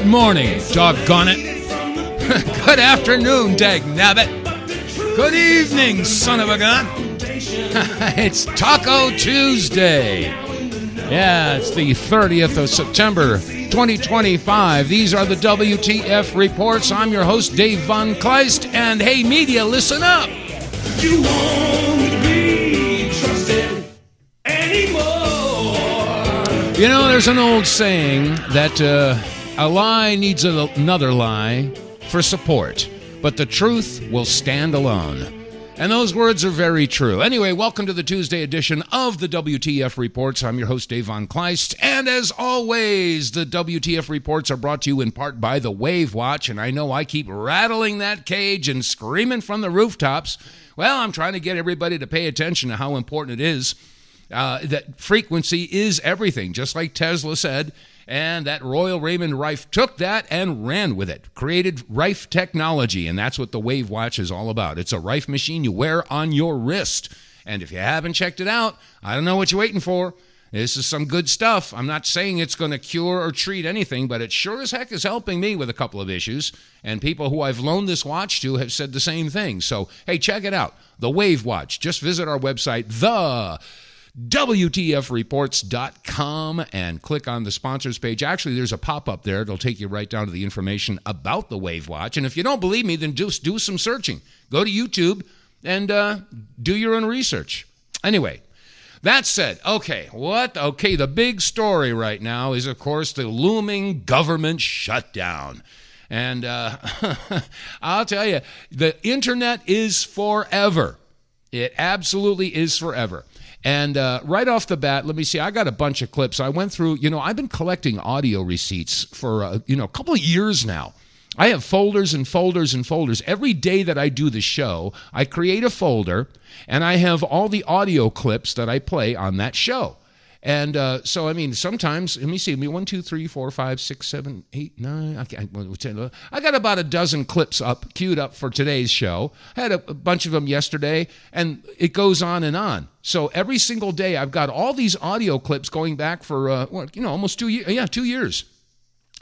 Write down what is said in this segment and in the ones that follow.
Good morning, doggone it. Good afternoon, dagnabbit. Good evening, son of a gun. It's Taco Tuesday. Yeah, it's the 30th of September, 2025. These are the WTF reports. I'm your host, Dave vonKleist. And hey, media, listen up. You won't be trusted anymore. You know, there's an old saying that a lie needs another lie for support, but the truth will stand alone. And those words are very true. Anyway, welcome to the Tuesday edition of the WTF Reports. I'm your host, Dave vonKleist. And as always, the WTF Reports are brought to you in part by the Wave Watch. And I know I keep rattling that cage and screaming from the rooftops. Well, I'm trying to get everybody to pay attention to how important it is. That frequency is everything, just like Tesla said. And that Royal Raymond Rife took that and ran with it, created Rife technology, and that's what the Wave Watch is all about. It's a Rife machine you wear on your wrist. And if you haven't checked it out, I don't know what you're waiting for. This is some good stuff. I'm not saying it's going to cure or treat anything, but it sure as heck is helping me with a couple of issues. And people who I've loaned this watch to have said the same thing. So, hey, check it out. The Wave Watch. Just visit our website, TheWTFReports.com, and click on the sponsors page. Actually, there's a pop-up there. It'll take you right down to the information about the Wave Watch. And if you don't believe me, then just do some searching. Go to YouTube and do your own research. Anyway, that said, okay, the big story right now is, of course, the looming government shutdown. And I'll tell you, the internet is forever. It absolutely is forever. And right off the bat, let me see, I got a bunch of clips. I went through, I've been collecting audio receipts for, a couple of years now. I have folders and folders and folders. Every day that I do the show, I create a folder, and I have all the audio clips that I play on that show. And so, sometimes, let me see, 1, 2, 3, 4, 5, 6, 7, 8, 9, I got about a dozen clips queued up for today's show. I had a bunch of them yesterday, and it goes on and on. So every single day, I've got all these audio clips going back for, almost 2 years. Yeah, 2 years.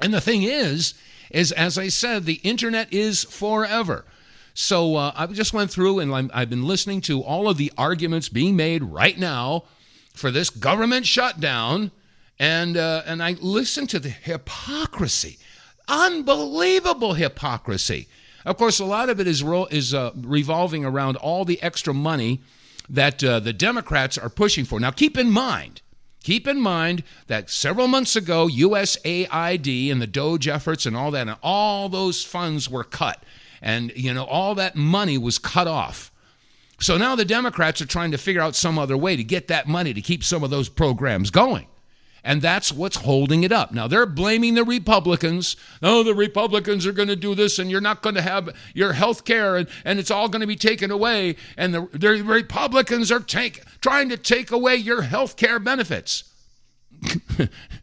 And the thing is, as I said, the internet is forever. So I just went through, and I've been listening to all of the arguments being made right now for this government shutdown, and I listened to the hypocrisy, unbelievable hypocrisy. Of course, a lot of it is revolving around all the extra money that the Democrats are pushing for. Now, keep in mind that several months ago, USAID and the DOGE efforts and all that, and all those funds were cut, and all that money was cut off. So now the Democrats are trying to figure out some other way to get that money to keep some of those programs going. And that's what's holding it up. Now, they're blaming the Republicans. Oh, the Republicans are going to do this, and you're not going to have your health care, and it's all going to be taken away. And the Republicans are trying to take away your health care benefits.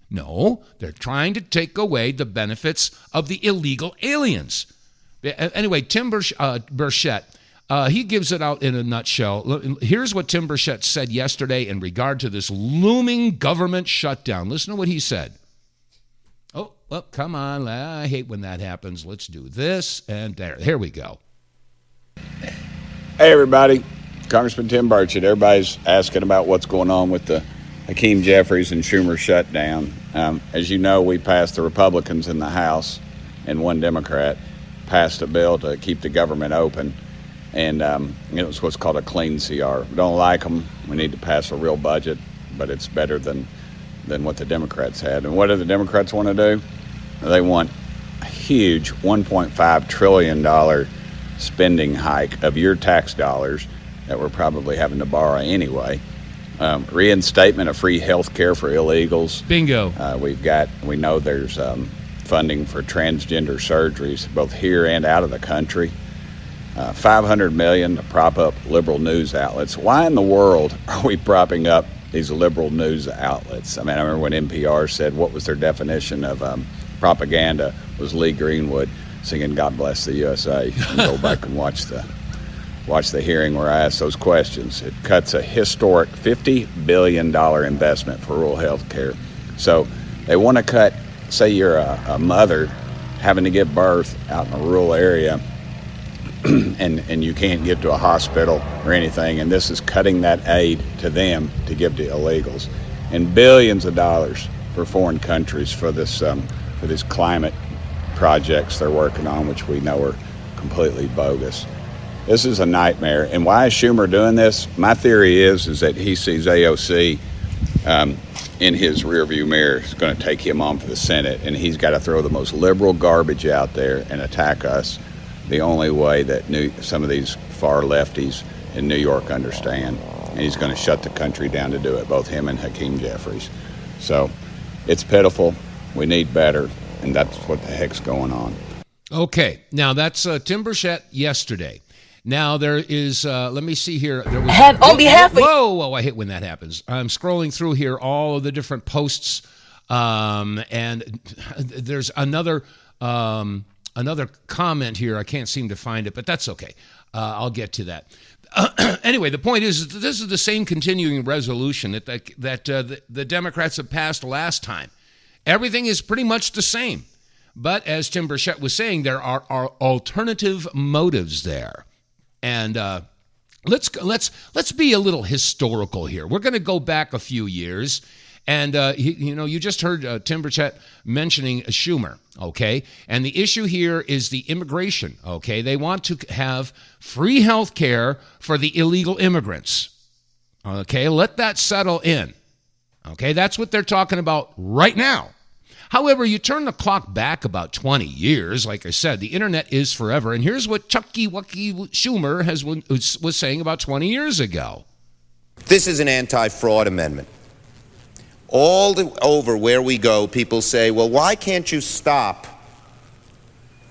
No, they're trying to take away the benefits of the illegal aliens. Anyway, Tim Burchett, he gives it out in a nutshell. Here's what Tim Burchett said yesterday in regard to this looming government shutdown. Listen to what he said. Oh, well, come on. I hate when that happens. Let's do this. And there. Here we go. Hey, everybody. Congressman Tim Burchett. Everybody's asking about what's going on with the Hakeem Jeffries and Schumer shutdown. As you know, we passed, the Republicans in the House and one Democrat passed a bill to keep the government open. And it was what's called a clean CR. We don't like them. We need to pass a real budget, but it's better than what the Democrats had. And what do the Democrats want to do? They want a huge $1.5 trillion spending hike of your tax dollars that we're probably having to borrow anyway. Reinstatement of free health care for illegals. Bingo. We know there's funding for transgender surgeries, both here and out of the country. $500 million to prop up liberal news outlets. Why in the world are we propping up these liberal news outlets? I remember when NPR said what was their definition of propaganda was Lee Greenwood singing "God Bless the USA." You can go back and watch the hearing where I asked those questions. It cuts a historic $50 billion investment for rural health care. So they want to cut, say you're a mother having to give birth out in a rural area and you can't get to a hospital or anything, and this is cutting that aid to them to give to illegals, and billions of dollars for foreign countries for these climate projects they're working on, which we know are completely bogus. This is a nightmare. And why is Schumer doing this? My theory is that he sees AOC in his rearview mirror. Is going to take him on for the Senate, and he's got to throw the most liberal garbage out there and attack us the only way that some of these far lefties in New York understand. And he's going to shut the country down to do it, both him and Hakeem Jeffries. So it's pitiful. We need better, and that's what the heck's going on. Okay, now that's Tim Burchett yesterday. Now there is, let me see here. There was, on behalf of... Whoa, I hate when that happens. I'm scrolling through here, all of the different posts, and there's another comment here. I can't seem to find it, but that's okay. I'll get to that. Anyway, the point is that this is the same continuing resolution that the Democrats have passed last time. Everything is pretty much the same. But as Tim Burchett was saying, there are alternative motives there. And let's be a little historical here. We're going to go back a few years. And, you just heard Tim Burchett mentioning Schumer, okay? And the issue here is the immigration, okay? They want to have free health care for the illegal immigrants, okay? Let that settle in, okay? That's what they're talking about right now. However, you turn the clock back about 20 years, like I said, the internet is forever. And here's what Chucky Wucky Schumer was saying about 20 years ago. This is an anti-fraud amendment. Over where we go, people say, well, why can't you stop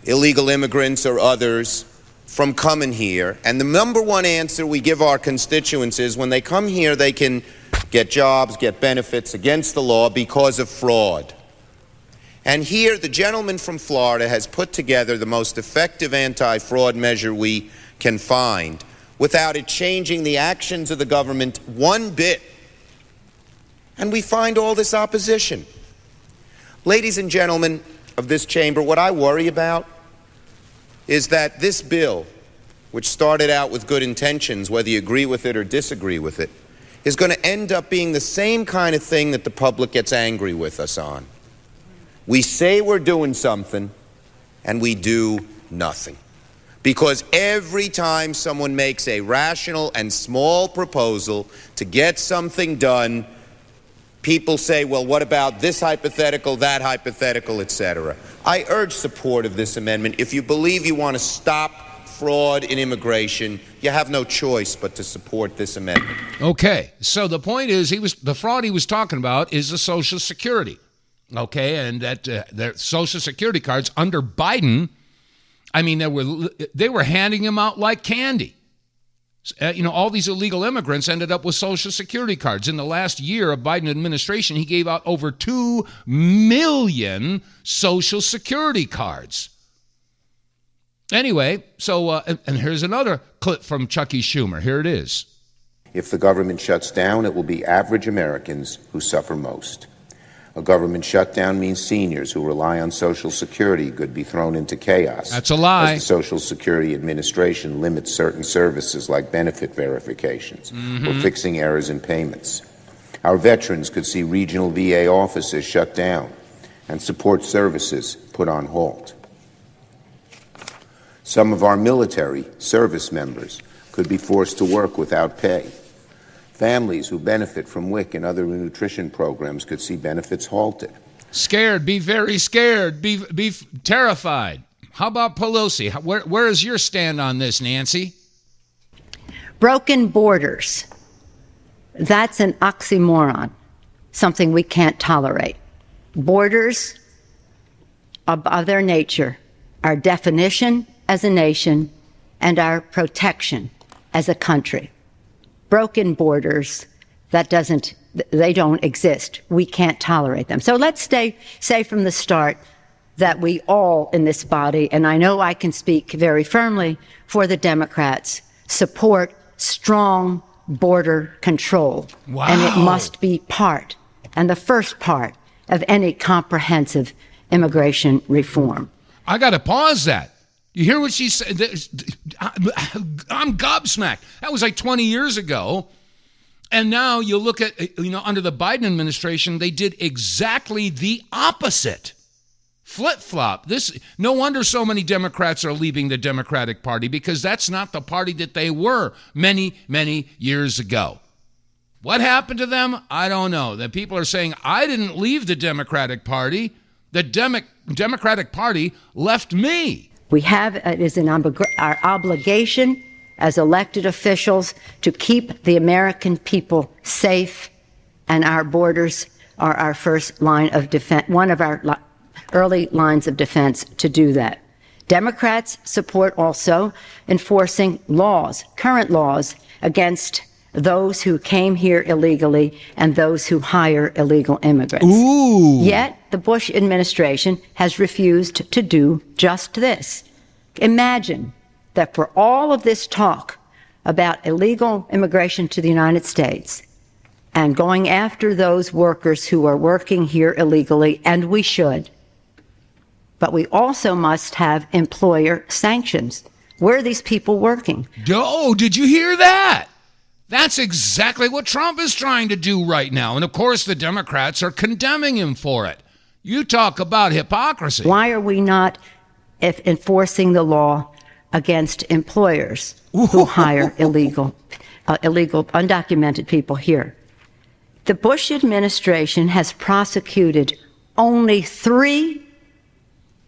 illegal immigrants or others from coming here? And the number one answer we give our constituents is when they come here, they can get jobs, get benefits against the law because of fraud. And here, the gentleman from Florida has put together the most effective anti-fraud measure we can find without it changing the actions of the government one bit. And we find all this opposition. Ladies and gentlemen of this chamber, what I worry about is that this bill, which started out with good intentions, whether you agree with it or disagree with it, is going to end up being the same kind of thing that the public gets angry with us on. We say we're doing something, and we do nothing. Because every time someone makes a rational and small proposal to get something done, people say, well, what about this hypothetical, that hypothetical, etc. I urge support of this amendment. If you believe you want to stop fraud in immigration, you have no choice but to support this amendment. Okay, so the point is, the fraud he was talking about is the Social Security. Okay, and that their Social Security cards under Biden, I mean, they were handing them out like candy. All these illegal immigrants ended up with Social Security cards. In the last year of Biden administration, he gave out over 2 million Social Security cards. Anyway, so, and here's another clip from Chucky Schumer. Here it is. If the government shuts down, it will be average Americans who suffer most. A government shutdown means seniors who rely on Social Security could be thrown into chaos. That's a lie. As the Social Security Administration limits certain services like benefit verifications or fixing errors in payments. Our veterans could see regional VA offices shut down and support services put on halt. Some of our military service members could be forced to work without pay. Families who benefit from WIC and other nutrition programs could see benefits halted. Scared, be very scared, be terrified. How about Pelosi? Where is your stand on this, Nancy? Broken borders. That's an oxymoron, something we can't tolerate. Borders of their nature, our definition as a nation, and our protection as a country. Broken borders, they don't exist. We can't tolerate them. So let's say from the start that we all in this body, and I know I can speak very firmly for the Democrats, support strong border control. Wow. And it must be part, and the first part, of any comprehensive immigration reform. I got to pause that. You hear what she said? I'm gobsmacked. That was like 20 years ago. And now you look at, under the Biden administration, they did exactly the opposite. Flip-flop. No wonder so many Democrats are leaving the Democratic Party, because that's not the party that they were many, many years ago. What happened to them? I don't know. The people are saying, I didn't leave the Democratic Party. The Democratic Party left me. It is our obligation as elected officials to keep the American people safe, and our borders are our first line of defense, one of our early lines of defense to do that. Democrats support also enforcing current laws against those who came here illegally and those who hire illegal immigrants. Ooh. Yet the Bush administration has refused to do just this. Imagine that for all of this talk about illegal immigration to the United States and going after those workers who are working here illegally, and we should, but we also must have employer sanctions. Where are these people working? Oh, did you hear that? That's exactly what Trump is trying to do right now. And of course, the Democrats are condemning him for it. You talk about hypocrisy. Why are we not enforcing the law against employers who hire illegal, undocumented people here? The Bush administration has prosecuted only 3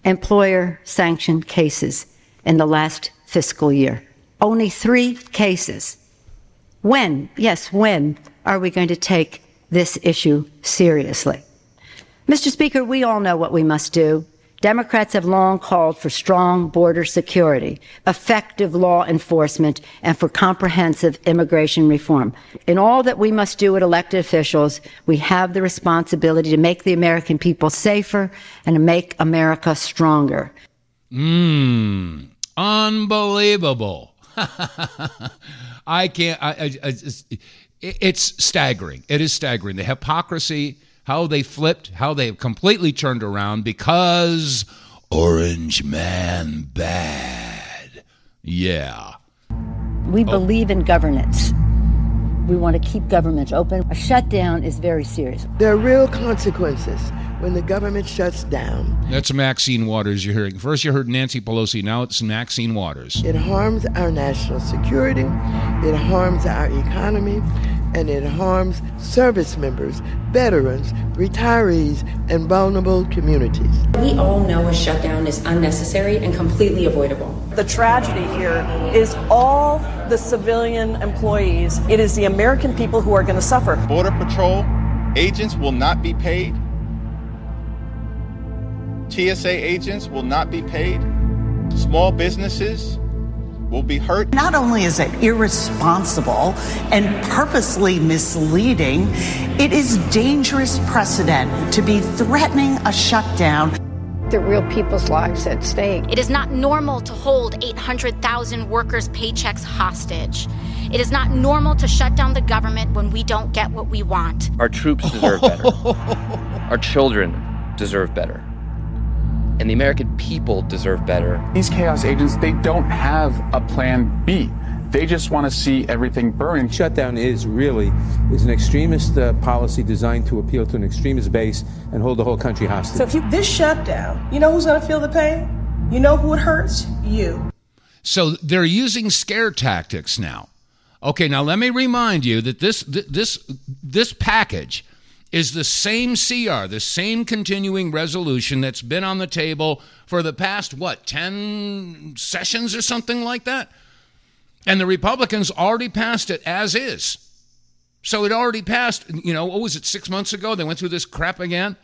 employer-sanctioned cases in the last fiscal year. Only 3 cases. When are we going to take this issue seriously? Mr. Speaker, we all know what we must do. Democrats have long called for strong border security, effective law enforcement, and for comprehensive immigration reform. In all that we must do at elected officials, we have the responsibility to make the American people safer and to make America stronger. Unbelievable. It's staggering. It is staggering. The hypocrisy, how they flipped, how they completely turned around because Orange Man bad. Yeah. We believe in governance. We want to keep government open. A shutdown is very serious. There are real consequences when the government shuts down. That's Maxine Waters you're hearing. First you heard Nancy Pelosi, now it's Maxine Waters. It harms our national security, it harms our economy, and it harms service members, veterans, retirees, and vulnerable communities. We all know a shutdown is unnecessary and completely avoidable. The tragedy here is all the civilian employees. It is the American people who are going to suffer. Border Patrol agents will not be paid. TSA agents will not be paid. Small businesses will be hurt. Not only is it irresponsible and purposely misleading, it is dangerous precedent to be threatening a shutdown. There are real people's lives at stake. It is not normal to hold 800,000 workers' paychecks hostage. It is not normal to shut down the government when we don't get what we want. Our troops deserve better. Our children deserve better. And the American people deserve better. These chaos agents, they don't have a plan B. They just want to see everything burn. Shutdown is an extremist policy designed to appeal to an extremist base and hold the whole country hostage. So this shutdown, you know who's going to feel the pain? You know who it hurts? You. So they're using scare tactics now. Okay, now let me remind you that this package is the same CR, the same continuing resolution that's been on the table for the past, 10 sessions or something like that? And the Republicans already passed it as is. So it already passed, what was it, 6 months ago? They went through this crap again.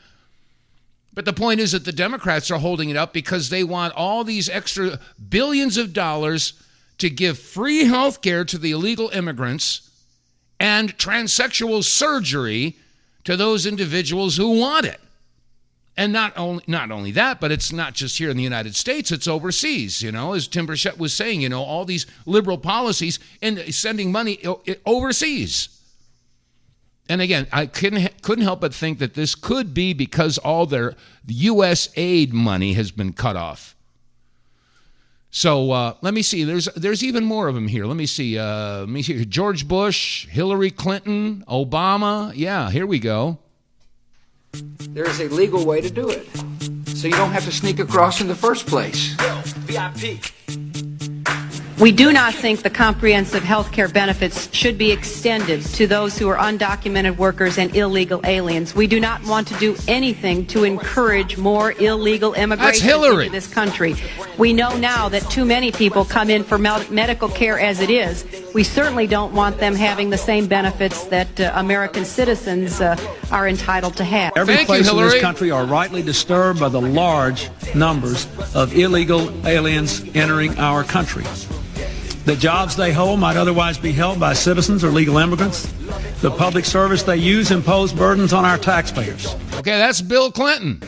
But the point is that the Democrats are holding it up because they want all these extra billions of dollars to give free health care to the illegal immigrants and transsexual surgery to those individuals who want it. And not only that, but it's not just here in the United States, it's overseas, as Tim Burchett was saying, all these liberal policies and sending money overseas. And again, I couldn't help but think that this could be because all their U.S. aid money has been cut off. So let me see. There's even more of them here. Let me see. George Bush, Hillary Clinton, Obama. Yeah, here we go. There is a legal way to do it, so you don't have to sneak across in the first place. VIP. We do not think the comprehensive health care benefits should be extended to those who are undocumented workers and illegal aliens. We do not want to do anything to encourage more illegal immigration into this country. We know now that too many people come in for medical care as it is. We certainly don't want them having the same benefits that American citizens are entitled to have. Every place in this country are rightly disturbed by the large numbers of illegal aliens entering our country. The jobs they hold might otherwise be held by citizens or legal immigrants. The public service they use impose burdens on our taxpayers. Okay, that's Bill Clinton.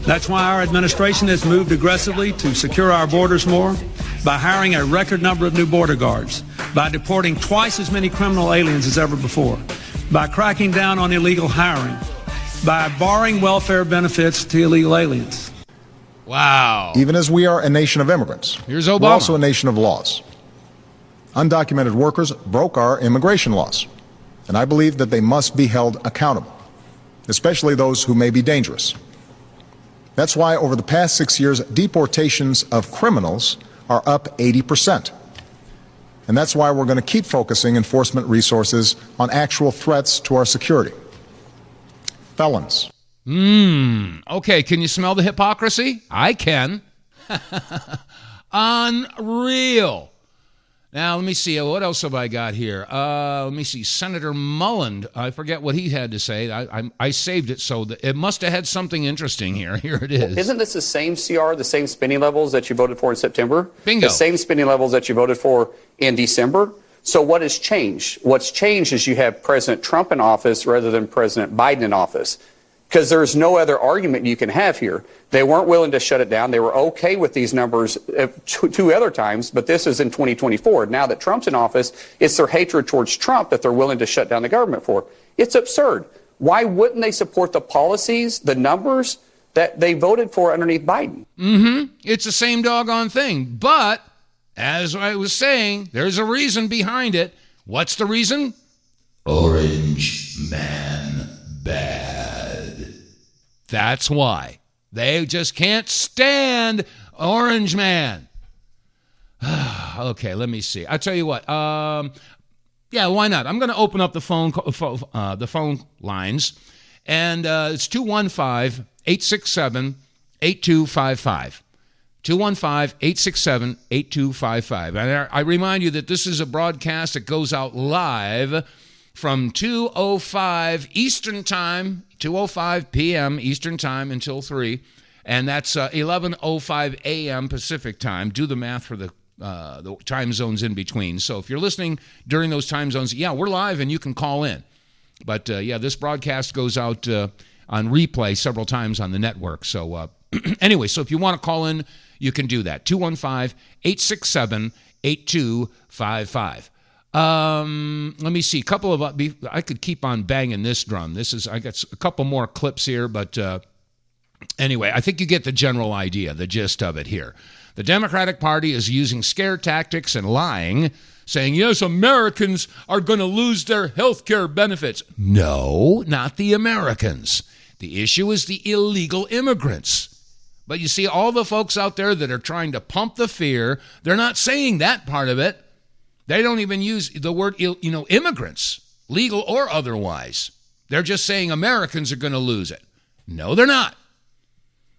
That's why our administration has moved aggressively to secure our borders more, by hiring a record number of new border guards, by deporting twice as many criminal aliens as ever before, by cracking down on illegal hiring, by barring welfare benefits to illegal aliens. Wow. Even as we are a nation of immigrants, here's Obama. We're also a nation of laws. Undocumented workers broke our immigration laws, and I believe that they must be held accountable, especially those who may be dangerous. That's why over the past 6 years, deportations of criminals are up 80%. And that's why we're going to keep focusing enforcement resources on actual threats to our security. Felons. Okay, can you smell the hypocrisy? I can. Unreal. Now, let me see. What else have I got here? Let me see. Senator Mullen. I forget what he had to say. I saved it, so it must have had something interesting here. Here it is. Well, isn't this the same CR, the same spending levels that you voted for in September? Bingo. The same spending levels that you voted for in December? So what has changed? What's changed is you have President Trump in office rather than President Biden in office. Because there's no other argument you can have here. They weren't willing to shut it down. They were okay with these numbers two other times, but this is in 2024. Now that Trump's in office, it's their hatred towards Trump that they're willing to shut down the government for. It's absurd. Why wouldn't they support the policies, the numbers that they voted for underneath Biden? It's the same doggone thing. But, as I was saying, there's a reason behind it. What's the reason? Orange man bad. That's why. They just can't stand Orange Man. Okay, let me see. I'll tell you what. Yeah, why not? I'm going to open up the phone lines, and it's 215-867-8255. 215-867-8255. And I remind you that this is a broadcast that goes out live from 2:05 Eastern Time, 2:05 p.m. Eastern Time until 3, and that's 11:05 a.m. Pacific Time. Do the math for the time zones in between. So if you're listening during those time zones, yeah, we're live and you can call in. But, yeah, this broadcast goes out on replay several times on the network. So anyway, so if you want to call in, you can do that. 215-867-8255. Let me see. I could keep on banging this drum. I got a couple more clips here, but anyway, I think you get the general idea, the gist of it here. The Democratic Party is using scare tactics and lying, saying, yes, Americans are going to lose their health care benefits. No, not the Americans. The issue is the illegal immigrants. But you see, all the folks out there that are trying to pump the fear, they're not saying that part of it. They don't even use the word, immigrants, legal or otherwise. They're just saying Americans are going to lose it. No, they're not.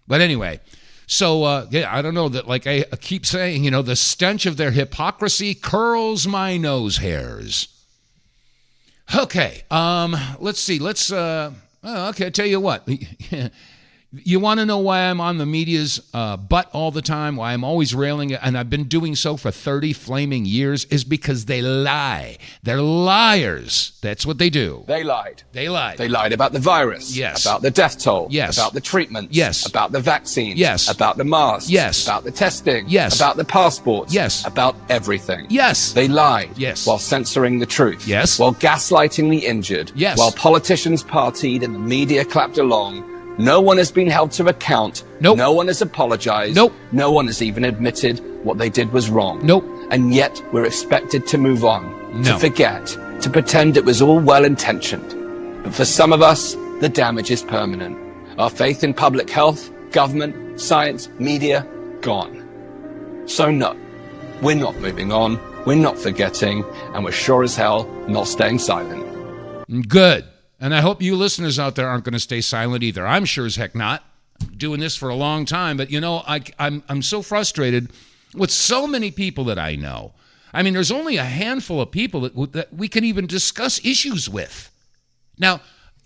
But anyway, so, yeah, I don't know that, like I keep saying, the stench of their hypocrisy curls my nose hairs. Okay, let's see. Okay, tell you what. You want to know why I'm on the media's butt all the time, why I'm always railing, and I've been doing so for 30 flaming years, is because they lie. They're liars. That's what they do. They lied. They lied. They lied about the virus. Yes. About the death toll. Yes. About the treatments. Yes. About the vaccines. Yes. About the masks. Yes. About the testing. Yes. About the passports. Yes. About everything. Yes. They lied. Yes. While censoring the truth. Yes. While gaslighting the injured. Yes. While politicians partied and the media clapped along. No one has been held to account. Nope. No one has apologized. Nope. No one has even admitted what they did was wrong. Nope. And yet we're expected to move on, No. to forget, to pretend it was all well-intentioned. But for some of us, the damage is permanent. Our faith in public health, government, science, media, gone. So no, we're not moving on, we're not forgetting, and we're sure as hell not staying silent. Good. And I hope you listeners out there aren't going to stay silent either. I'm sure as heck not. Doing this for a long time, but I'm so frustrated with so many people that I know. I mean, there's only a handful of people that we can even discuss issues with. Now,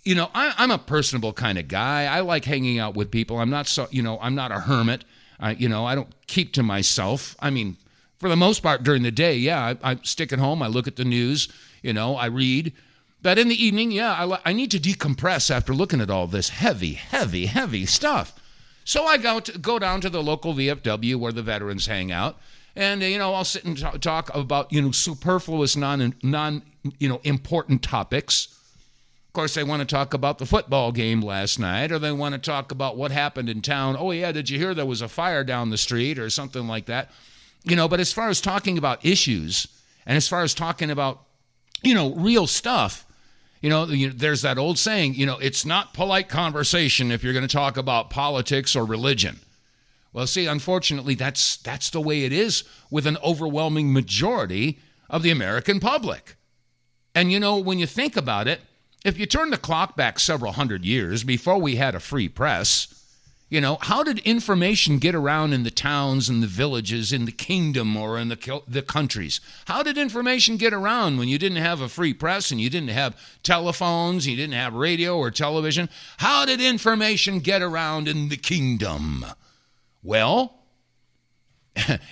I'm a personable kind of guy. I like hanging out with people. I'm not I'm not a hermit. I don't keep to myself. I mean, for the most part during the day, yeah, I stick at home. I look at the news. I read. But in the evening, yeah, I need to decompress after looking at all this heavy, heavy, heavy stuff. So I go down to the local VFW where the veterans hang out, and I'll sit and talk about superfluous, important topics. Of course, they want to talk about the football game last night, or they want to talk about what happened in town. Oh yeah, did you hear there was a fire down the street or something like that? But as far as talking about issues, and as far as talking about real stuff. There's that old saying, it's not polite conversation if you're going to talk about politics or religion. Well, see, unfortunately, that's the way it is with an overwhelming majority of the American public. And, when you think about it, if you turn the clock back several hundred years before we had a free press, how did information get around in the towns and the villages, in the kingdom or in the countries? How did information get around when you didn't have a free press and you didn't have telephones, you didn't have radio or television? How did information get around in the kingdom? Well,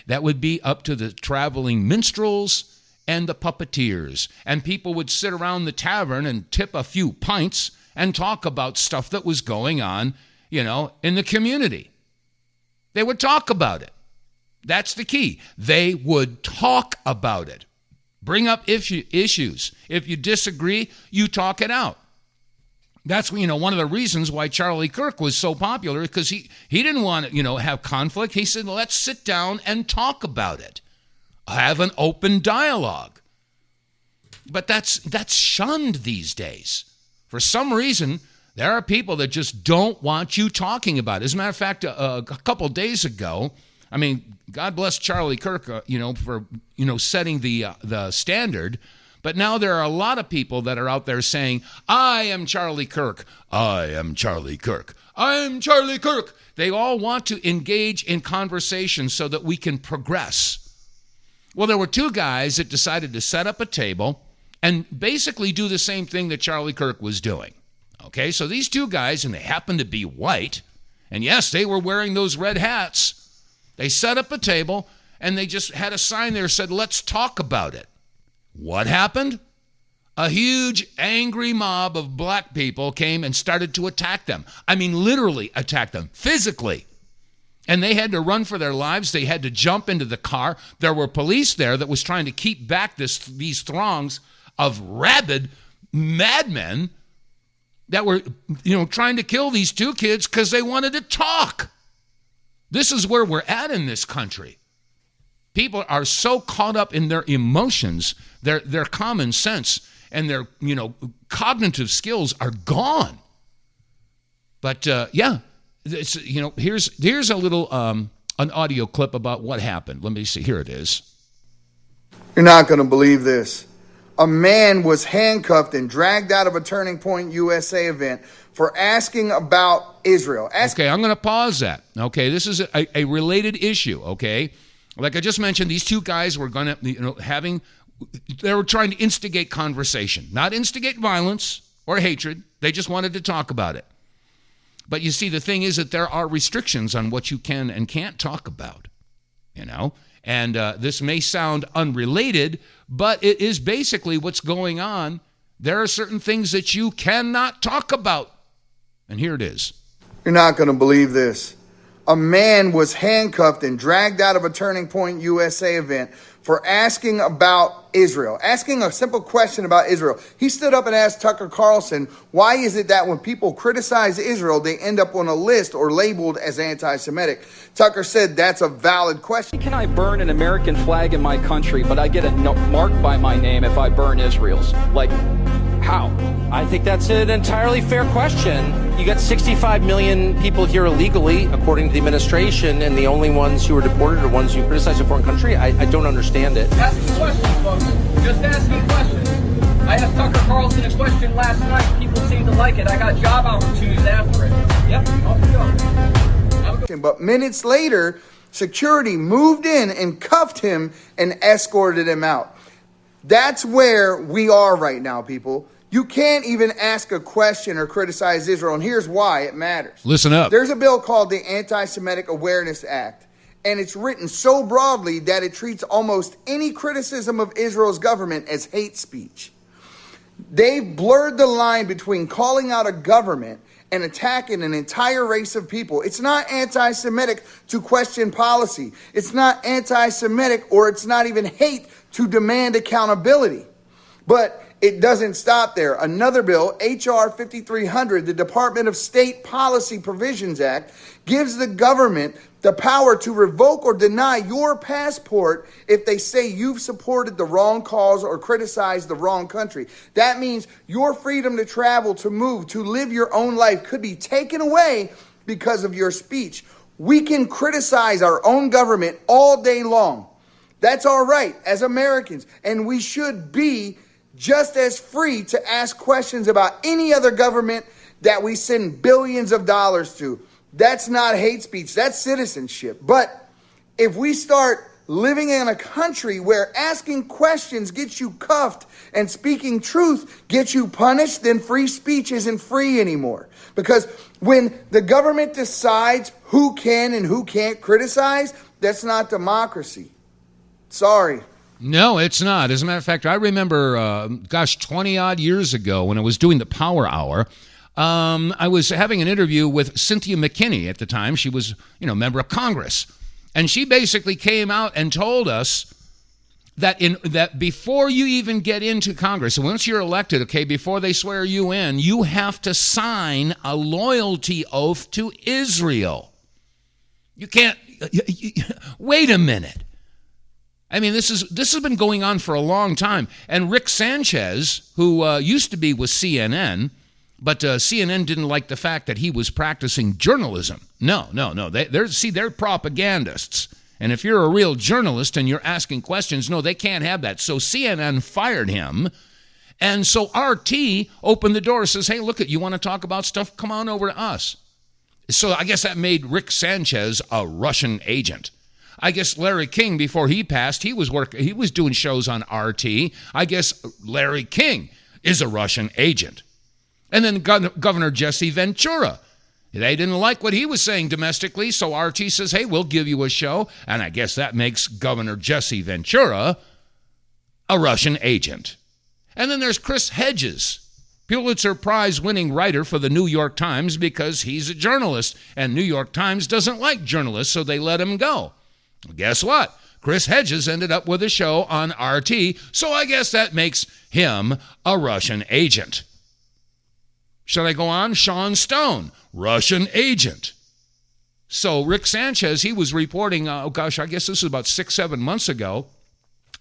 that would be up to the traveling minstrels and the puppeteers. And people would sit around the tavern and tip a few pints and talk about stuff that was going on in the community. They would talk about it. That's the key. They would talk about it. Bring up issues. If you disagree, you talk it out. That's one of the reasons why Charlie Kirk was so popular, because he didn't want to have conflict. He said, let's sit down and talk about it. Have an open dialogue. But that's shunned these days. For some reason, there are people that just don't want you talking about it. As a matter of fact, a couple days ago, I mean, God bless Charlie Kirk, for setting the standard. But now there are a lot of people that are out there saying, I am Charlie Kirk. I am Charlie Kirk. I'm Charlie Kirk. They all want to engage in conversation so that we can progress. Well, there were two guys that decided to set up a table and basically do the same thing that Charlie Kirk was doing. Okay, so these two guys, and they happened to be white, and yes, they were wearing those red hats. They set up a table, and they just had a sign there that said, let's talk about it. What happened? A huge, angry mob of black people came and started to attack them. I mean, literally attack them, physically. And they had to run for their lives. They had to jump into the car. There were police there that was trying to keep back these throngs of rabid madmen that were, trying to kill these two kids because they wanted to talk. This is where we're at in this country. People are so caught up in their emotions, their common sense, and their, cognitive skills are gone. But, it's, here's a little, an audio clip about what happened. Let me see. Here it is. You're not going to believe this. A man was handcuffed and dragged out of a Turning Point USA event for asking about Israel. Okay, I'm going to pause that. Okay, this is a related issue, okay? Like I just mentioned, these two guys were going to, they were trying to instigate conversation, not instigate violence or hatred. They just wanted to talk about it. But you see, the thing is that there are restrictions on what you can and can't talk about, And this may sound unrelated, but it is basically what's going on. There are certain things that you cannot talk about. And here it is. You're not going to believe this. a man was handcuffed and dragged out of a Turning Point USA event for asking about Israel, asking a simple question about Israel. He stood up and asked Tucker Carlson, why is it that when people criticize Israel, they end up on a list or labeled as anti-Semitic? Tucker said that's a valid question. Can I burn an American flag in my country, but I get it marked by my name if I burn Israel's? Like, how? I think that's an entirely fair question. You got 65 million people here illegally, according to the administration, and the only ones who are deported are ones who criticize a foreign country? I don't understand it. Asking questions, folks. Just asking questions. I asked Tucker Carlson a question last night. People seem to like it. I got job opportunities after it. Yep, off we go. But minutes later, security moved in and cuffed him and escorted him out. That's where we are right now, people. You can't even ask a question or criticize Israel, and here's why it matters. Listen up. There's a bill called the Anti-Semitic Awareness Act, and it's written so broadly that it treats almost any criticism of Israel's government as hate speech. They've blurred the line between calling out a government and attacking an entire race of people. It's not anti-Semitic to question policy. It's not anti-Semitic, or it's not even hate to demand accountability. But it doesn't stop there. Another bill, H.R. 5300, the Department of State Policy Provisions Act, gives the government the power to revoke or deny your passport if they say you've supported the wrong cause or criticized the wrong country. That means your freedom to travel, to move, to live your own life could be taken away because of your speech. We can criticize our own government all day long. That's our right as Americans, and we should be just as free to ask questions about any other government that we send billions of dollars to. That's not hate speech, that's citizenship. But if we start living in a country where asking questions gets you cuffed and speaking truth gets you punished, then free speech isn't free anymore. Because when the government decides who can and who can't criticize, that's not democracy. Sorry. No, it's not. As a matter of fact, I remember, 20-odd years ago when I was doing the Power Hour, I was having an interview with Cynthia McKinney at the time. She was, a member of Congress. And she basically came out and told us that before you even get into Congress, and once you're elected, okay, before they swear you in, you have to sign a loyalty oath to Israel. You can't, wait a minute. I mean, this has been going on for a long time. And Rick Sanchez, who used to be with CNN, but CNN didn't like the fact that he was practicing journalism. No. They're propagandists. And if you're a real journalist and you're asking questions, no, they can't have that. So CNN fired him. And so RT opened the door and says, hey, look, you want to talk about stuff? Come on over to us. So I guess that made Rick Sanchez a Russian agent. I guess Larry King, before he passed, he was doing shows on RT. I guess Larry King is a Russian agent. And then Governor Jesse Ventura. They didn't like what he was saying domestically, so RT says, hey, we'll give you a show. And I guess that makes Governor Jesse Ventura a Russian agent. And then there's Chris Hedges, Pulitzer Prize-winning writer for the New York Times, because he's a journalist, and New York Times doesn't like journalists, so they let him go. Well, guess what? Chris Hedges ended up with a show on RT, so I guess that makes him a Russian agent. Should I go on? Sean Stone, Russian agent. So Rick Sanchez, he was reporting, I guess this was about 6-7 months ago.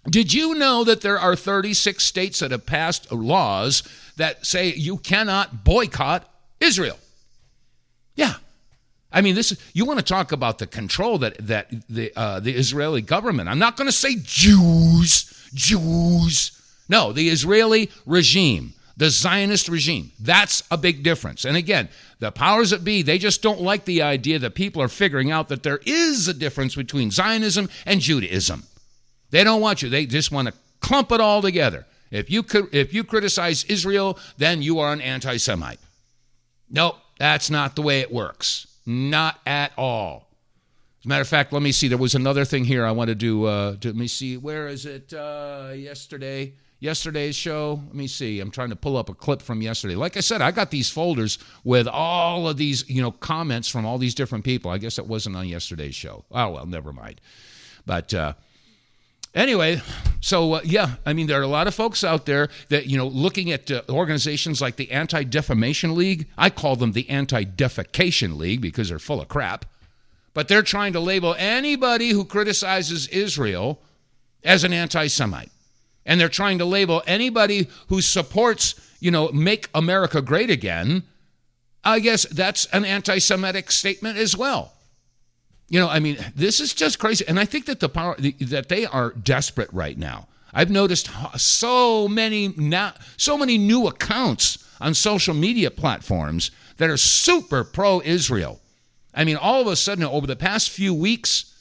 Did you know that there are 36 states that have passed laws that say you cannot boycott Israel? Yeah. I mean, you want to talk about the control that the Israeli government. I'm not going to say Jews. No, the Israeli regime, the Zionist regime. That's a big difference. And again, the powers that be, they just don't like the idea that people are figuring out that there is a difference between Zionism and Judaism. They don't want you. They just want to clump it all together. If you criticize Israel, then you are an anti-Semite. Nope, that's not the way it works. Not at all. As a matter of fact, let me see. There was another thing here I want to do. Let me see. Where is it? Yesterday. yesterday's show? Let me see. I'm trying to pull up a clip from yesterday. Like I said, I got these folders with all of these, comments from all these different people. I guess it wasn't on yesterday's show. Oh, well, never mind. But anyway, so there are a lot of folks out there that, looking at organizations like the Anti-Defamation League. I call them the Anti-Defecation League because they're full of crap. But they're trying to label anybody who criticizes Israel as an anti-Semite. And they're trying to label anybody who supports, make America great again. I guess that's an anti-Semitic statement as well. This is just crazy. And I think that that they are desperate right now. I've noticed so many new accounts on social media platforms that are super pro-Israel. All of a sudden, over the past few weeks,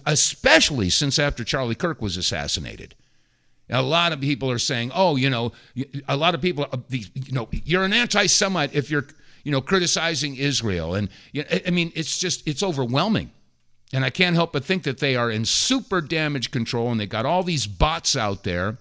especially since after Charlie Kirk was assassinated, a lot of people are saying, a lot of people, you're an anti-Semite if you're, criticizing Israel. And, it's overwhelming. And I can't help but think that they are in super damage control, and they got all these bots out there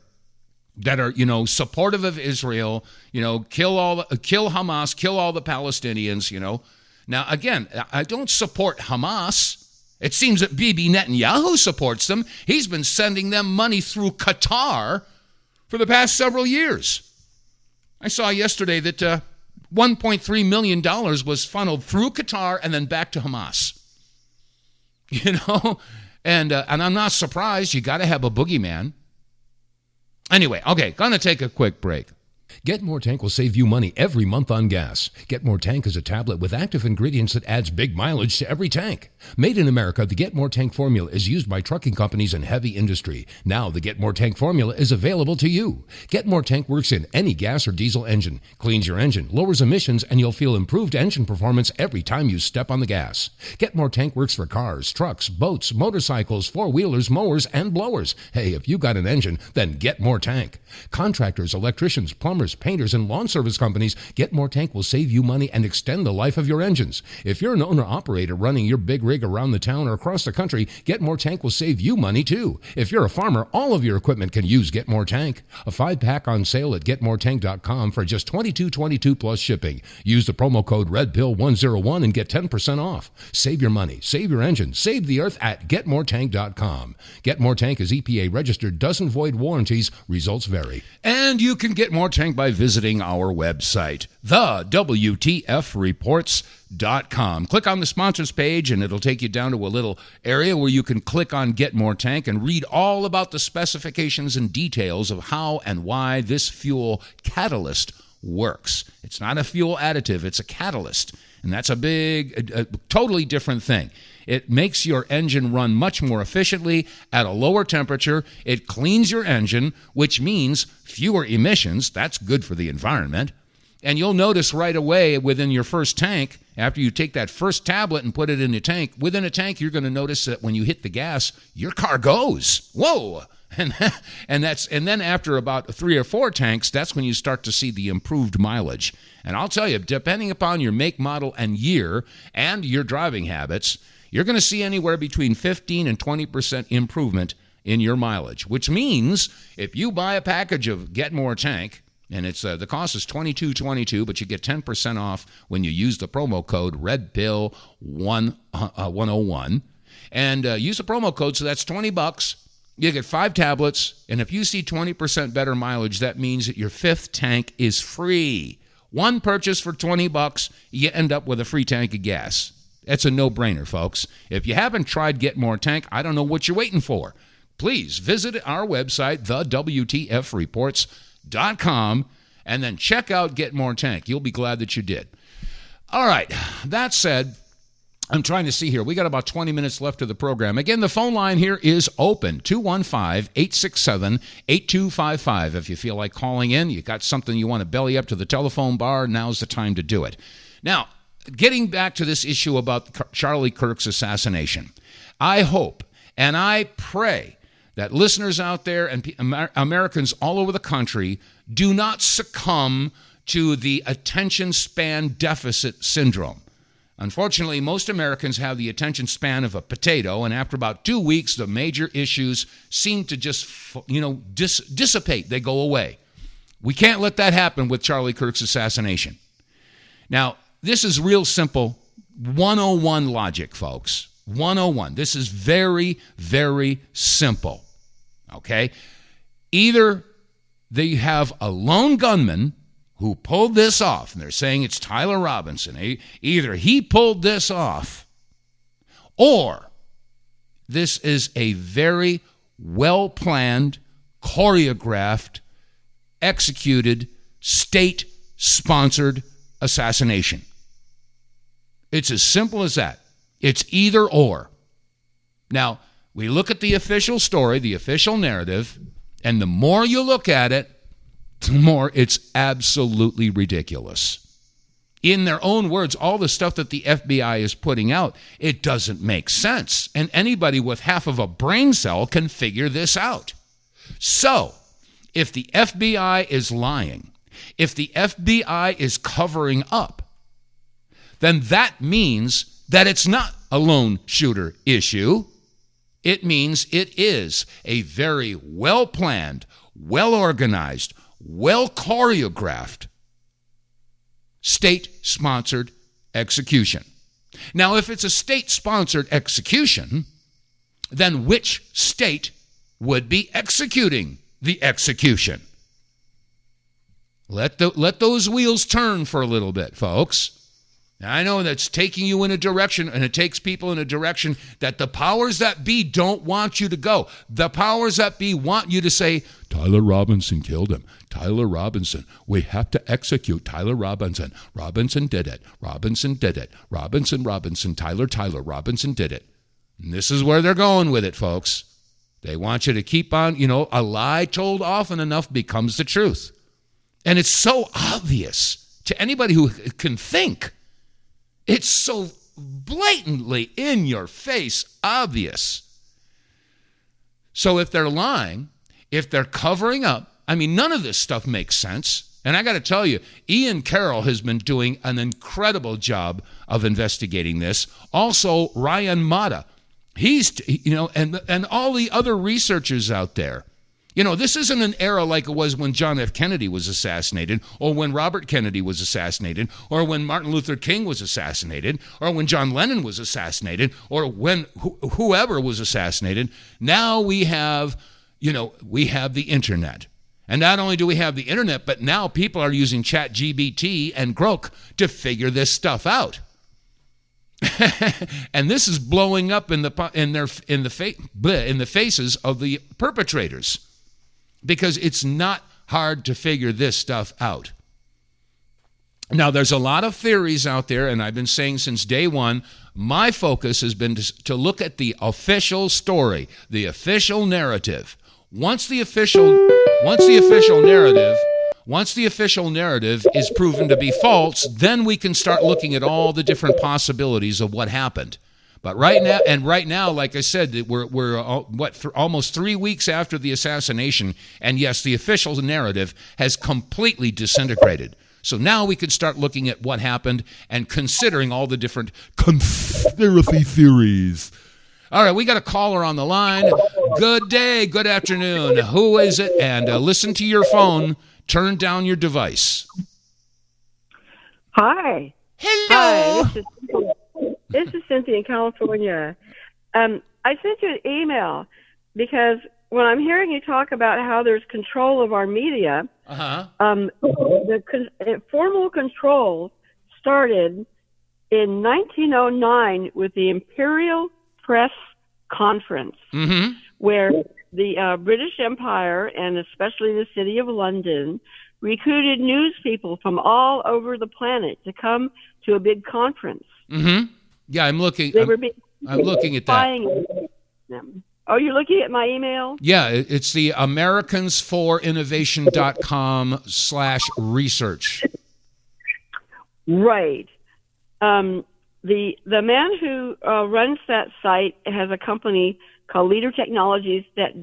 that are, supportive of Israel, kill Hamas, kill all the Palestinians, Now, again, I don't support Hamas. It seems that Bibi Netanyahu supports them. He's been sending them money through Qatar for the past several years. I saw yesterday that $1.3 million was funneled through Qatar and then back to Hamas. And I'm not surprised. You got to have a boogeyman. Anyway, okay, gonna take a quick break. Get More Tank will save you money every month on gas. Get More Tank is a tablet with active ingredients that adds big mileage to every tank. Made in America, the Get More Tank formula is used by trucking companies and heavy industry. Now the Get More Tank formula is available to you. Get More Tank works in any gas or diesel engine, cleans your engine, lowers emissions, and you'll feel improved engine performance every time you step on the gas. Get More Tank works for cars, trucks, boats, motorcycles, four-wheelers, mowers, and blowers. Hey, if you got an engine, then Get More Tank. Contractors, electricians, plumbers, painters, and lawn service companies, Get More Tank will save you money and extend the life of your engines. If you're an owner-operator running your big rig around the town or across the country, Get More Tank will save you money too. If you're a farmer, all of your equipment can use Get More Tank. A 5-pack on sale at GetMoreTank.com for just $22.22 plus shipping. Use the promo code REDPILL101 and get 10% off. Save your money, save your engine, save the earth at GetMoreTank.com. Get More Tank is EPA registered, doesn't void warranties, results vary. And you can get More Tank by visiting our website, TheWTFReports.com. Click on the sponsors page, and it'll take you down to a little area where you can click on Get More Tank and read all about the specifications and details of how and why this fuel catalyst works. It's not a fuel additive, it's a catalyst. And that's a totally different thing. It makes your engine run much more efficiently at a lower temperature. It cleans your engine, which means fewer emissions. That's good for the environment. And you'll notice right away within your first tank, after you take that first tablet and put it in the tank, within a tank you're going to notice that when you hit the gas, your car goes. Whoa! And then after about 3 or 4 tanks, that's when you start to see the improved mileage. And I'll tell you, depending upon your make, model, and year, and your driving habits, you're going to see anywhere between 15 and 20% improvement in your mileage, which means if you buy a package of Get More Tank, and it's the cost is $22.22, but you get 10% off when you use the promo code REDPILL101, and use the promo code, so that's $20. You get 5 tablets, and if you see 20% better mileage, that means that your 5th tank is free. One purchase for $20, you end up with a free tank of gas. That's a no-brainer, folks. If you haven't tried Get More Tank, I don't know what you're waiting for. Please visit our website, TheWTFReports.com, and then check out Get More Tank. You'll be glad that you did. All right, that said, I'm trying to see here. We got about 20 minutes left of the program. Again, the phone line here is open, 215-867-8255. If you feel like calling in, you got something you want to belly up to the telephone bar, now's the time to do it. Now, getting back to this issue about Charlie Kirk's assassination, I hope and I pray that listeners out there and Americans all over the country do not succumb to the attention span deficit syndrome. Unfortunately, most Americans have the attention span of a potato, and after about 2 weeks, the major issues seem to just, dissipate. They go away. We can't let that happen with Charlie Kirk's assassination. Now, this is real simple 101 logic, folks. 101. This is very, very simple. Okay? Either they have a lone gunman who pulled this off, and they're saying it's Tyler Robinson. Either he pulled this off, or this is a very well-planned, choreographed, executed, state-sponsored assassination. It's as simple as that. It's either or. Now, we look at the official story, the official narrative, and the more you look at it, the more it's absolutely ridiculous. In their own words, all the stuff that the FBI is putting out, it doesn't make sense. And anybody with half of a brain cell can figure this out. So, if the FBI is lying, if the FBI is covering up, then that means that it's not a lone shooter issue. It means it is a very well-planned, well-organized, well-choreographed, state-sponsored execution. Now, if it's a state-sponsored execution, then which state would be executing the execution? Let those wheels turn for a little bit, folks. Now, I know that's taking you in a direction, and it takes people in a direction that the powers that be don't want you to go. The powers that be want you to say, Tyler Robinson killed him. Tyler Robinson. We have to execute Tyler Robinson. Robinson did it. Robinson did it. Robinson, Tyler Robinson did it. And this is where they're going with it, folks. They want you to keep on, a lie told often enough becomes the truth. And it's so obvious to anybody who can think. It's so blatantly in your face obvious. So if they're lying, if they're covering up, none of this stuff makes sense. And I got to tell you, Ian Carroll has been doing an incredible job of investigating this. Also, Ryan Mata. He's, and all the other researchers out there. This isn't an era like it was when John F. Kennedy was assassinated, or when Robert Kennedy was assassinated, or when Martin Luther King was assassinated, or when John Lennon was assassinated, or when whoever was assassinated. Now we have, we have the internet. And not only do we have the internet, but now people are using ChatGPT and Grok to figure this stuff out. And this is blowing up in the faces of the perpetrators, because it's not hard to figure this stuff out. Now, there's a lot of theories out there, and I've been saying since day one, my focus has been to look at the official story, the official narrative. Once the official narrative is proven to be false, then we can start looking at all the different possibilities of what happened. But right now, like I said, we're almost 3 weeks after the assassination, and yes, the official narrative has completely disintegrated. So now we could start looking at what happened and considering all the different conspiracy theories. All right, we got a caller on the line. Good day, good afternoon. Who is it? And listen to your phone. Turn down your device. Hi. Hello. Hi, this is Cynthia in California. I sent you an email because when I'm hearing you talk about how there's control of our media, the formal control started in 1909 with the Imperial Press Conference, where the British Empire, and especially the city of London, recruited news people from all over the planet to come to a big conference. Yeah, I'm looking at that. Oh, you're looking at my email? Yeah, it's the AmericansForInnovation.com/research. Right. The man who runs that site has a company called Leader Technologies that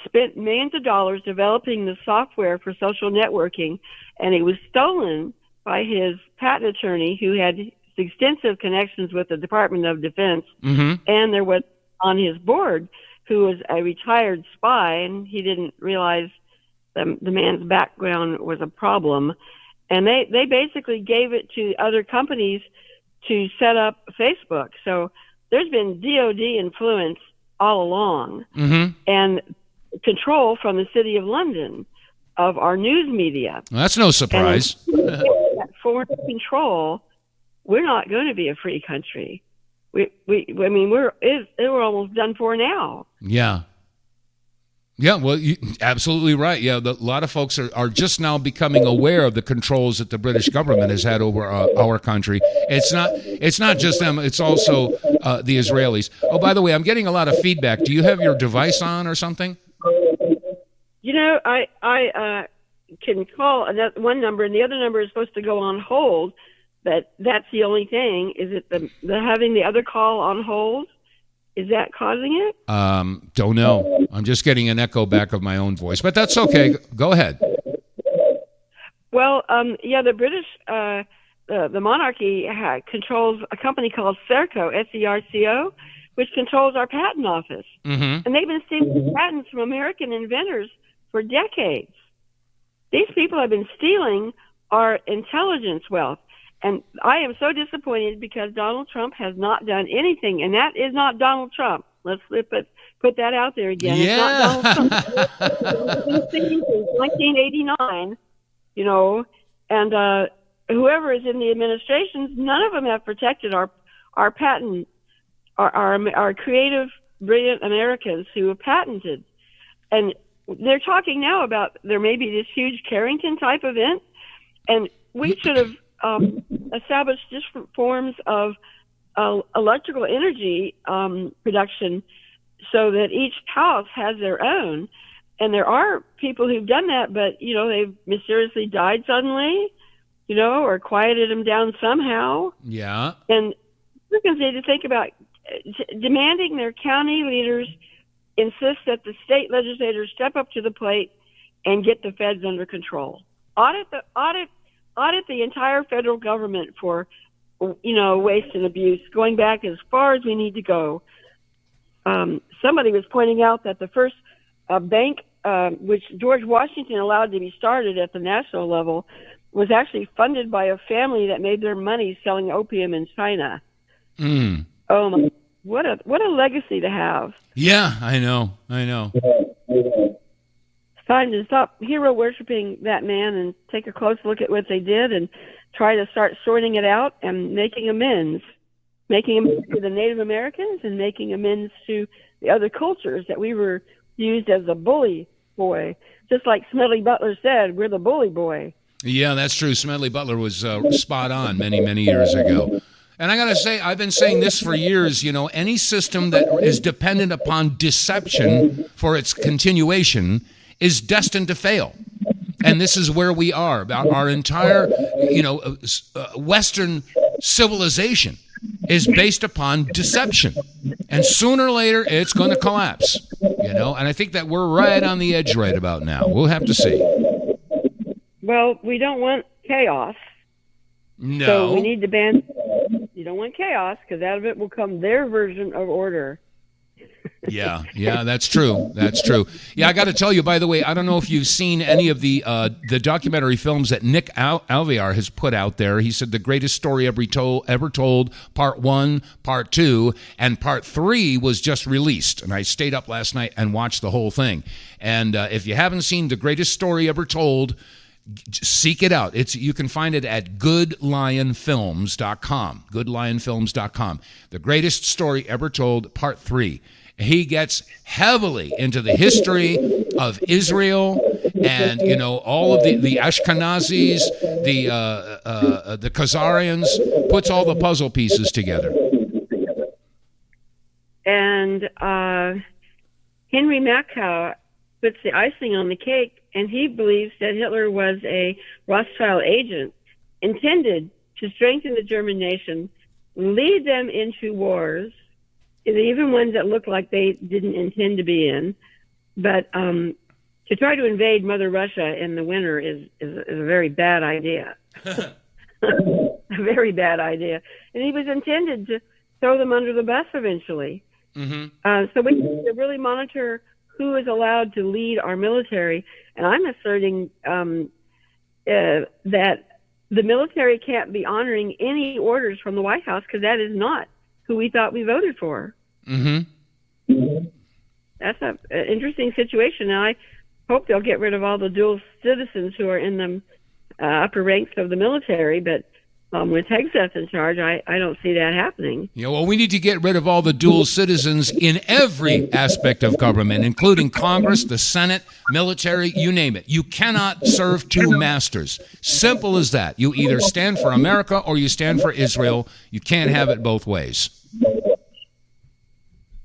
spent millions of dollars developing the software for social networking, and it was stolen by his patent attorney who had extensive connections with the Department of Defense, Mm-hmm. and there was on his board who was a retired spy, and he didn't realize the man's background was a problem. And they basically gave it to other companies to set up Facebook. So there's been DOD influence all along, Mm-hmm. and control from the City of London of our news media. Well, that's no surprise. And that foreign control, we're not going to be a free country. I mean, we're almost done for now. Yeah. Yeah, well, you're absolutely right. Yeah, a lot of folks are just now becoming aware of the controls that the British government has had over our country. It's not just them; it's also the Israelis. Oh, by the way, I'm getting a lot of feedback. Do you have your device on or something? You know, I can call one number, and the other number is supposed to go on hold. But that's the only thing. Is it the having the other call on hold? Is that causing it? Don't know. I'm just getting an echo back of my own voice, but that's okay. Go ahead. Well, the British, the monarchy controls a company called Serco, SERCO, which controls our patent office. Mm-hmm. And they've been stealing patents from American inventors for decades. These people have been stealing our intelligence wealth. And I am so disappointed because Donald Trump has not done anything, and that is not Donald Trump. Let's put that out there again. Yeah. It's not Donald Trump. It's been since 1989, you know, and whoever is in the administrations, none of them have protected our patent, our creative, brilliant Americans who have patented. And they're talking now about there may be this huge Carrington type event, and we should have established different forms of electrical energy production so that each house has their own. And there are people who've done that, but, you know, they've mysteriously died suddenly, you know, or quieted them down somehow. Yeah. And we can say to think about demanding their county leaders insist that the state legislators step up to the plate and get the feds under control. Audit the entire federal government for, you know, waste and abuse, going back as far as we need to go. Somebody was pointing out that the first bank, which George Washington allowed to be started at the national level, was actually funded by a family that made their money selling opium in China. Mm. Oh my! What a legacy to have. Yeah, I know. It's time to stop hero worshiping that man and take a close look at what they did and try to start sorting it out and making amends to the Native Americans and making amends to the other cultures that we were used as a bully boy. Just like Smedley Butler said, we're the bully boy. Yeah, that's true. Smedley Butler was spot on many years ago. And I got to say, I've been saying this for years, you know, any system that is dependent upon deception for its continuation is destined to fail. And this is where we are. About our entire, Western civilization is based upon deception. And sooner or later, it's going to collapse, you know. And I think that we're right on the edge right about now. We'll have to see. Well, we don't want chaos. No. So we need to ban. You don't want chaos because out of it will come their version of order. Yeah, that's true. That's true. Yeah, I got to tell you, by the way, I don't know if you've seen any of the documentary films that Nick Alvear has put out there. He said the greatest story ever told, part 1, part 2, and part 3 was just released. And I stayed up last night and watched the whole thing. And if you haven't seen the greatest story ever told, seek it out. You can find it at goodlionfilms.com. Goodlionfilms.com. The greatest story ever told, part 3. He gets heavily into the history of Israel and, you know, all of the Ashkenazis, the Khazarians, puts all the puzzle pieces together. And Henry Mackau puts the icing on the cake, and he believes that Hitler was a Rothschild agent intended to strengthen the German nation, lead them into wars, even ones that look like they didn't intend to be in. But to try to invade Mother Russia in the winter is a very bad idea. a very bad idea. And he was intended to throw them under the bus eventually. Mm-hmm. So we need to really monitor who is allowed to lead our military. And I'm asserting that the military can't be honoring any orders from the White House because that is not who we thought we voted for. Mm-hmm. That's an interesting situation. And I hope they'll get rid of all the dual citizens who are in the upper ranks of the military. But with Hegseth in charge, I don't see that happening. Yeah, well, we need to get rid of all the dual citizens in every aspect of government, including Congress, the Senate, military, you name it. You cannot serve two masters. Simple as that. You either stand for America or you stand for Israel. You can't have it both ways.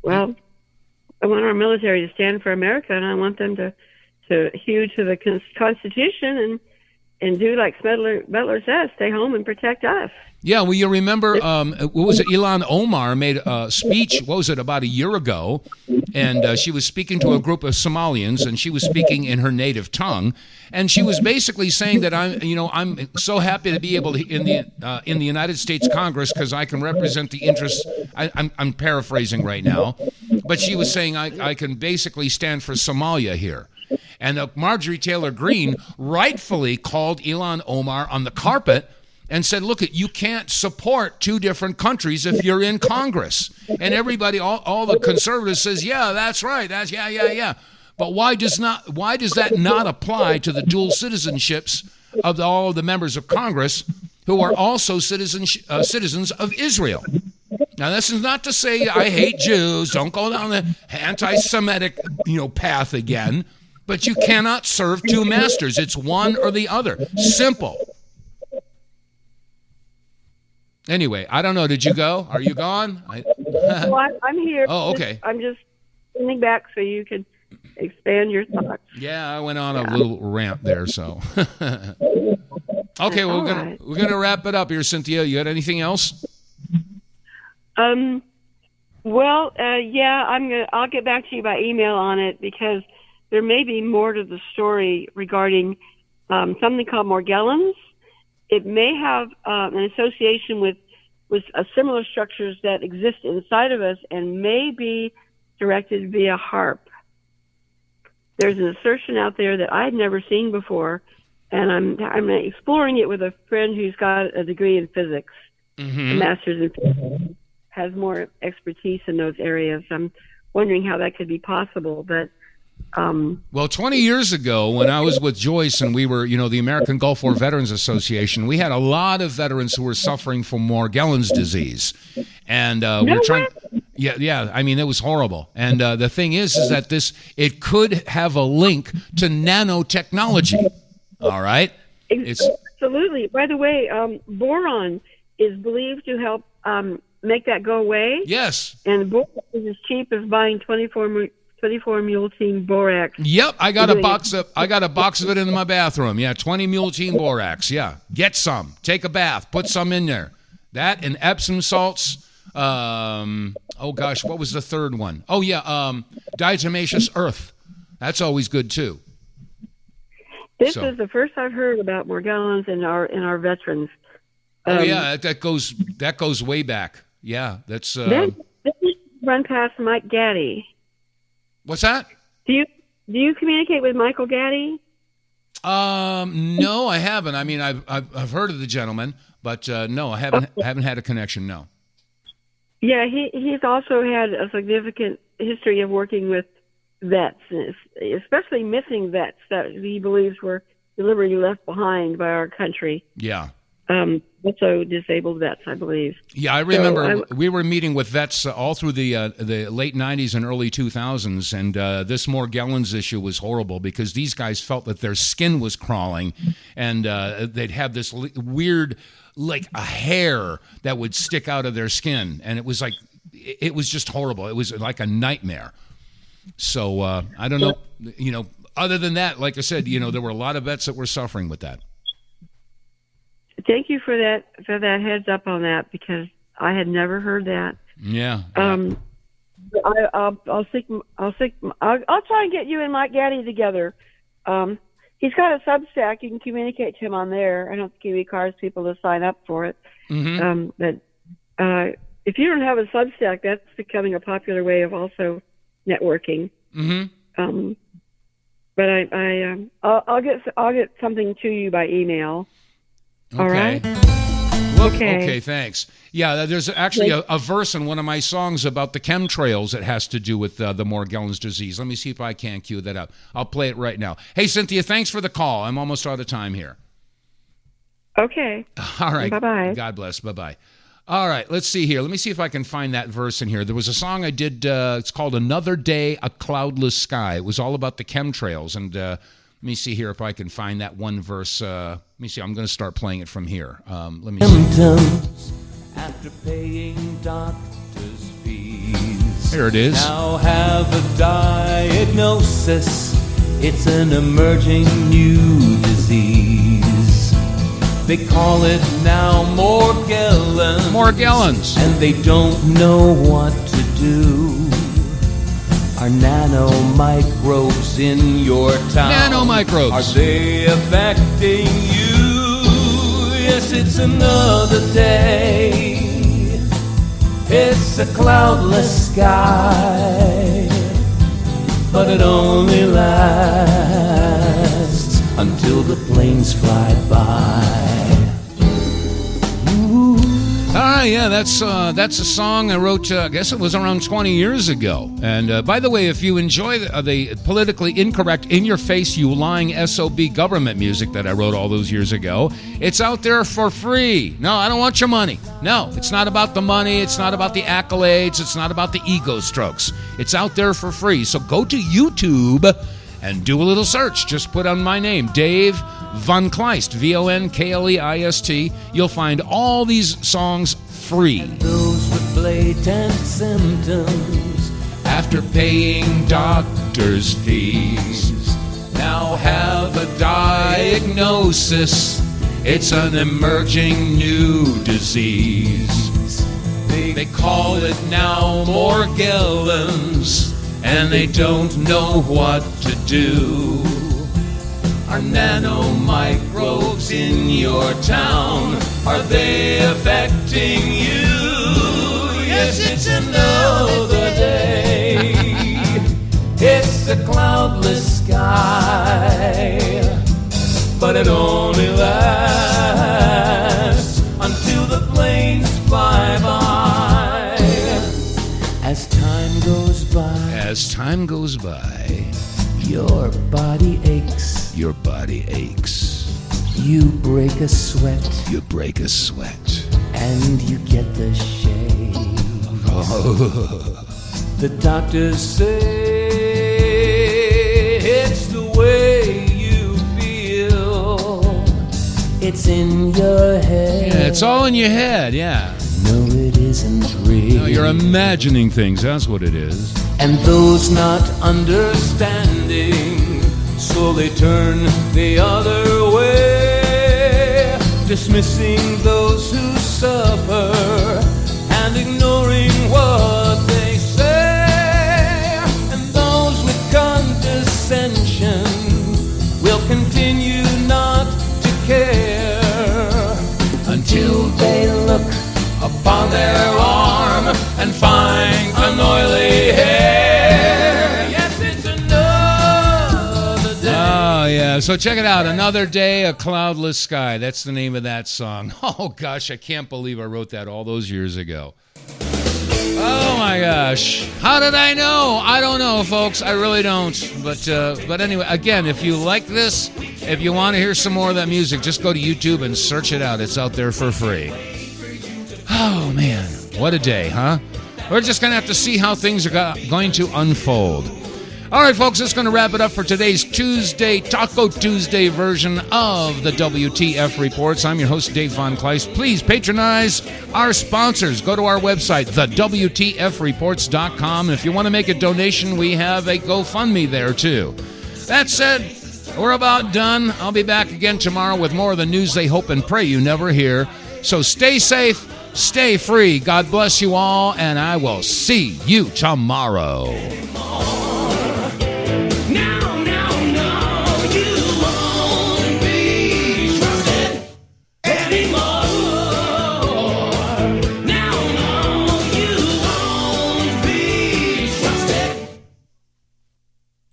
Well, I want our military to stand for America, and I want them to hew to the Constitution and do like Butler says, stay home and protect us. Yeah, well, you remember, what was it, Ilhan Omar made a speech, what was it, about a year ago, and she was speaking to a group of Somalians, and she was speaking in her native tongue, and she was basically saying that I'm so happy to be able to in the United States Congress because I can represent the interests. I'm paraphrasing right now, but she was saying I can basically stand for Somalia here. And Marjorie Taylor Greene rightfully called Ilhan Omar on the carpet and said, look, you can't support two different countries if you're in Congress. And everybody, all the conservatives says, yeah, that's right. That's yeah. But why does that not apply to the dual citizenships of all the members of Congress who are also citizens of Israel? Now, this is not to say I hate Jews. Don't go down the anti-Semitic path again. But you cannot serve two masters. It's one or the other. Simple. Anyway, I don't know. Did you go? Are you gone? Well, I'm here. Oh, okay. I'm just sitting back so you can expand your thoughts. Yeah, I went on a little rant there, so. Okay, well, we're gonna wrap it up here, Cynthia. You got anything else? Well, yeah, I'll get back to you by email on it because there may be more to the story regarding something called Morgellons. It may have an association with similar structures that exist inside of us and may be directed via HARP. There's an assertion out there that I've never seen before, and I'm exploring it with a friend who's got a degree in physics, a master's in physics, has more expertise in those areas. I'm wondering how that could be possible, but well, 20 years ago, when I was with Joyce and we were, the American Gulf War Veterans Association, we had a lot of veterans who were suffering from Morgellons disease. And we're trying. Yeah. I mean, it was horrible. And the thing is that it could have a link to nanotechnology. All right? Absolutely. By the way, boron is believed to help make that go away. Yes. And boron is as cheap as buying 24 mule team borax. Yep, I got a box of it in my bathroom. Yeah, 20 mule team borax. Yeah, get some. Take a bath. Put some in there. That and Epsom salts. Oh gosh, what was the third one? Oh yeah, diatomaceous earth. That's always good too. This is the first I've heard about Morgellons in our veterans. Oh yeah, that goes way back. Yeah, that's. Then run past Mike Gaddy. What's that? Do you communicate with Michael Gaddy? No, I haven't. I mean, I've heard of the gentleman, but no, I haven't had a connection. No. Yeah, he's also had a significant history of working with vets, especially missing vets that he believes were deliberately left behind by our country. Yeah. Also disabled vets, I believe. Yeah, I remember we were meeting with vets all through the late 90s and early 2000s, and this Morgellons issue was horrible because these guys felt that their skin was crawling, and they'd have this weird, like a hair that would stick out of their skin, and it was just horrible. It was like a nightmare. So I don't know, other than that, like I said, there were a lot of vets that were suffering with that. Thank you for that heads up on that because I had never heard that. Yeah. I'll try and get you and Mike Gaddy together. He's got a Substack. You can communicate to him on there. I don't think he requires people to sign up for it. Mm-hmm. But if you don't have a Substack, that's becoming a popular way of also networking. Mm-hmm. But I'll get something to you by email. Okay. All right. Okay, thanks. Yeah, there's actually a verse in one of my songs about the chemtrails that has to do with the Morgellons disease. Let me see if I can cue that up. I'll play it right now. Hey, Cynthia, thanks for the call. I'm almost out of time here. Okay. All right. Bye-bye. God bless. Bye-bye. All right, let's see here. Let me see if I can find that verse in here. There was a song I did, it's called Another Day, A Cloudless Sky. It was all about the chemtrails, and let me see here if I can find that one verse. Let me see, I'm going to start playing it from here. Let me see. After paying doctors' fees. Here it is. Now have a diagnosis. It's an emerging new disease. They call it now Morgellons. Morgellons. And they don't know what to do. Are nanomicrobes in your town? Nanomicrobes. Are they affecting you? Yes, it's another day. It's a cloudless sky. But it only lasts until the planes fly by. Yeah, that's a song I wrote, I guess it was around 20 years ago. And by the way, if you enjoy the politically incorrect, in-your-face, you lying SOB government music that I wrote all those years ago, it's out there for free. No, I don't want your money. No, it's not about the money. It's not about the accolades. It's not about the ego strokes. It's out there for free. So go to YouTube and do a little search. Just put on my name, Dave vonKleist, VONKLEIST. You'll find all these songs free. Those with blatant symptoms, after paying doctors' fees, now have a diagnosis. It's an emerging new disease. They call it now Morgellons, and they don't know what to do. Are nanomicrobes in your town? Are they affecting you? Yes, it's another day. It's a cloudless sky, but it only lasts until the planes fly by. As time goes by, as time goes by, your body aches. Your body aches. You break a sweat. You break a sweat. And you get the shade. Oh. The doctors say it's the way you feel. It's in your head. Yeah, it's all in your head, yeah. No, it isn't real. No, you're imagining things, that's what it is. And those not understanding, so they turn the other way, dismissing those who suffer and ignoring what they say. And those with condescension will continue not to care until they look upon their arm and find an oily hair. Yes, it's another day. Oh, yeah. So check it out. Another Day, A Cloudless Sky. That's the name of that song. Oh, gosh, I can't believe I wrote that all those years ago. Oh, my gosh. How did I know? I don't know, folks. I really don't. But anyway, again, if you like this, if you want to hear some more of that music, just go to YouTube and search it out. It's out there for free. Oh, man. What a day, huh? We're just going to have to see how things are going to unfold. All right, folks, that's going to wrap it up for today's Tuesday, Taco Tuesday version of the WTF Reports. I'm your host, Dave vonKleist. Please patronize our sponsors. Go to our website, TheWTFReports.com. If you want to make a donation, we have a GoFundMe there, too. That said, we're about done. I'll be back again tomorrow with more of the news they hope and pray you never hear. So stay safe, stay free. God bless you all, and I will see you tomorrow.